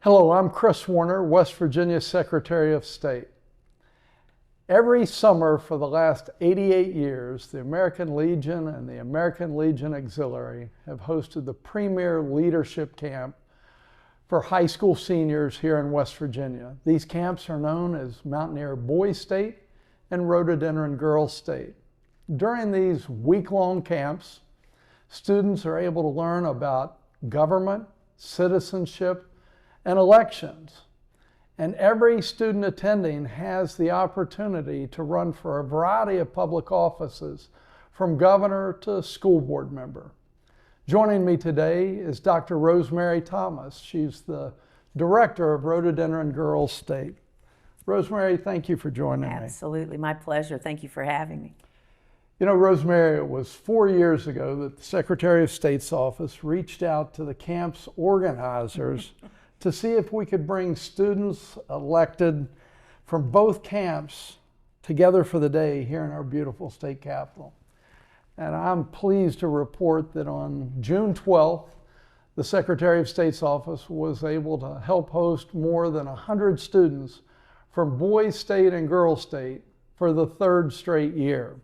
Hello, I'm Kris Warner, West Virginia Secretary of State. Every summer for the last 88 years, the American Legion and the American Legion Auxiliary have hosted the premier leadership camp for high school seniors here in West Virginia. These camps are known as Mountaineer Boys State and Rhododendron Girls State. During these week-long camps, students are able to learn about government, citizenship, and elections. And every student attending has the opportunity to run for a variety of public offices, from governor to school board member. Joining me today is Dr. Rosemary Thomas. She's the director of Rhododendron Girls State. Rosemary, thank you for joining me. Absolutely, my pleasure. Thank you for having me. You know, Rosemary, it was 4 years ago that the Secretary of State's office reached out to the camp's organizers to see if we could bring students elected from both camps together for the day here in our beautiful state capitol. And I'm pleased to report that on June 12th, the Secretary of State's office was able to help host more than 100 students from Boys State and Girls State for the third straight year.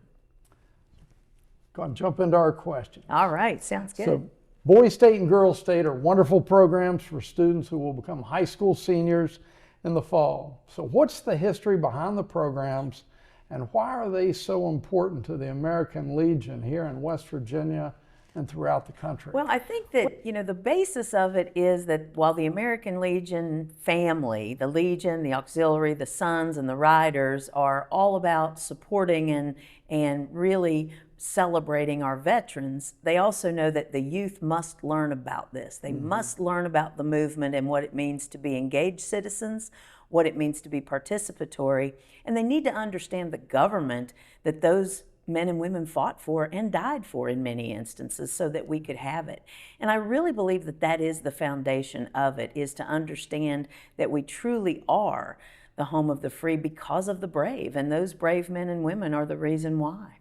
Go and jump into our question. All right, sounds good. So, Boys State and Girls State are wonderful programs for students who will become high school seniors in the fall. So what's the history behind the programs, and why are they so important to the American Legion here in West Virginia and throughout the country? Well, I think that, the basis of it is that while the American Legion family, the Legion, the Auxiliary, the Sons, and the Riders are all about supporting and really celebrating our veterans, they also know that the youth must learn about this. They must learn about the movement and what it means to be engaged citizens, what it means to be participatory, and they need to understand the government that those men and women fought for and died for in many instances so that we could have it. And I really believe that that is the foundation of it, is to understand that we truly are the home of the free because of the brave, and those brave men and women are the reason why.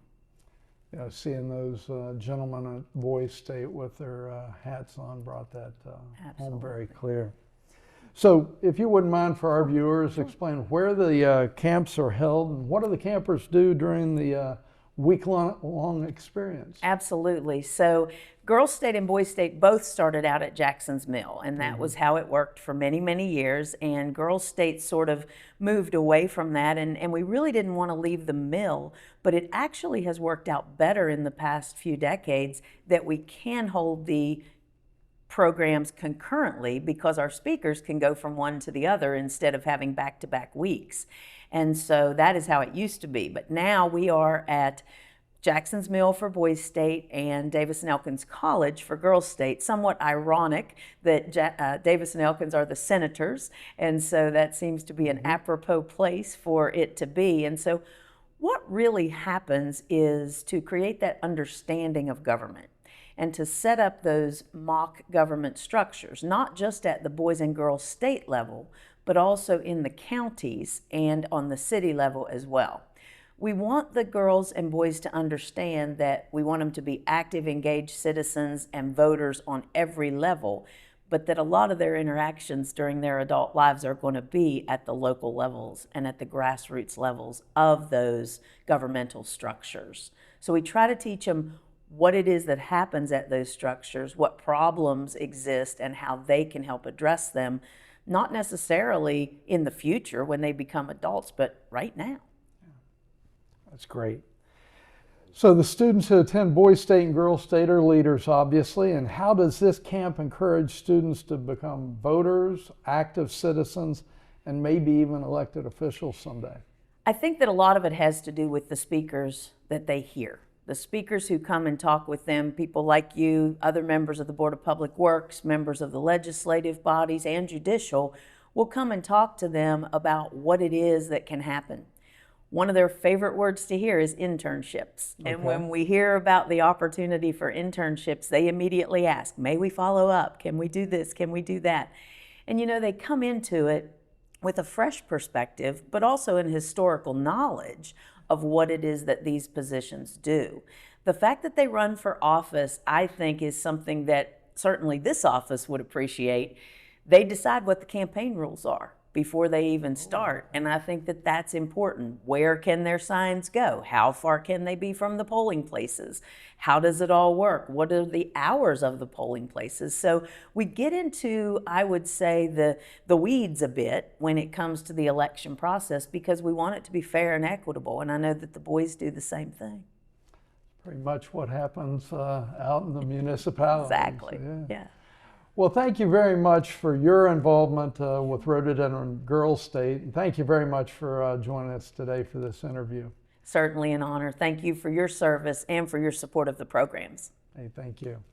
Yeah, seeing those gentlemen at Boys State with their hats on brought that home very clear. So if you wouldn't mind, for our viewers, explain where the camps are held and what do the campers do during the week-long experience? Absolutely. So Girls State and Boys State both started out at Jackson's Mill, and that was how it worked for many, many years. And Girls State sort of moved away from that, and we really didn't want to leave the mill, but it actually has worked out better in the past few decades that we can hold the programs concurrently because our speakers can go from one to the other instead of having back-to-back weeks. And so that is how it used to be. But now we are at Jackson's Mill for Boys State and Davis and Elkins College for Girls State. Somewhat ironic that Davis and Elkins are the senators, and so that seems to be an apropos place for it to be. And so what really happens is to create that understanding of government and to set up those mock government structures, not just at the Boys and Girls State level, but also in the counties and on the city level as well. We want the girls and boys to understand that we want them to be active, engaged citizens and voters on every level, but that a lot of their interactions during their adult lives are going to be at the local levels and at the grassroots levels of those governmental structures. So we try to teach them what it is that happens at those structures, what problems exist, and how they can help address them, not necessarily in the future when they become adults, but right now. That's great. So the students who attend Boys State and Girls State are leaders, obviously, and how does this camp encourage students to become voters, active citizens, and maybe even elected officials someday? I think that a lot of it has to do with the speakers that they hear. The speakers who come and talk with them, people like you, other members of the Board of Public Works, members of the legislative bodies and judicial, will come and talk to them about what it is that can happen. One of their favorite words to hear is internships. Okay. And when we hear about the opportunity for internships, they immediately ask, may we follow up? Can we do this? Can we do that? And they come into it with a fresh perspective, but also an historical knowledge of what it is that these positions do. The fact that they run for office, I think, is something that certainly this office would appreciate. they decide what the campaign rules are before they even start. And I think that that's important. Where can their signs go? How far can they be from the polling places? How does it all work? What are the hours of the polling places? So we get into, I would say, the weeds a bit when it comes to the election process, because we want it to be fair and equitable. And I know that the boys do the same thing. Pretty much what happens out in the municipalities. Exactly, yeah. Well, thank you very much for your involvement with Rhododendron Girls State. And thank you very much for joining us today for this interview. Certainly an honor. Thank you for your service and for your support of the programs. Hey, thank you.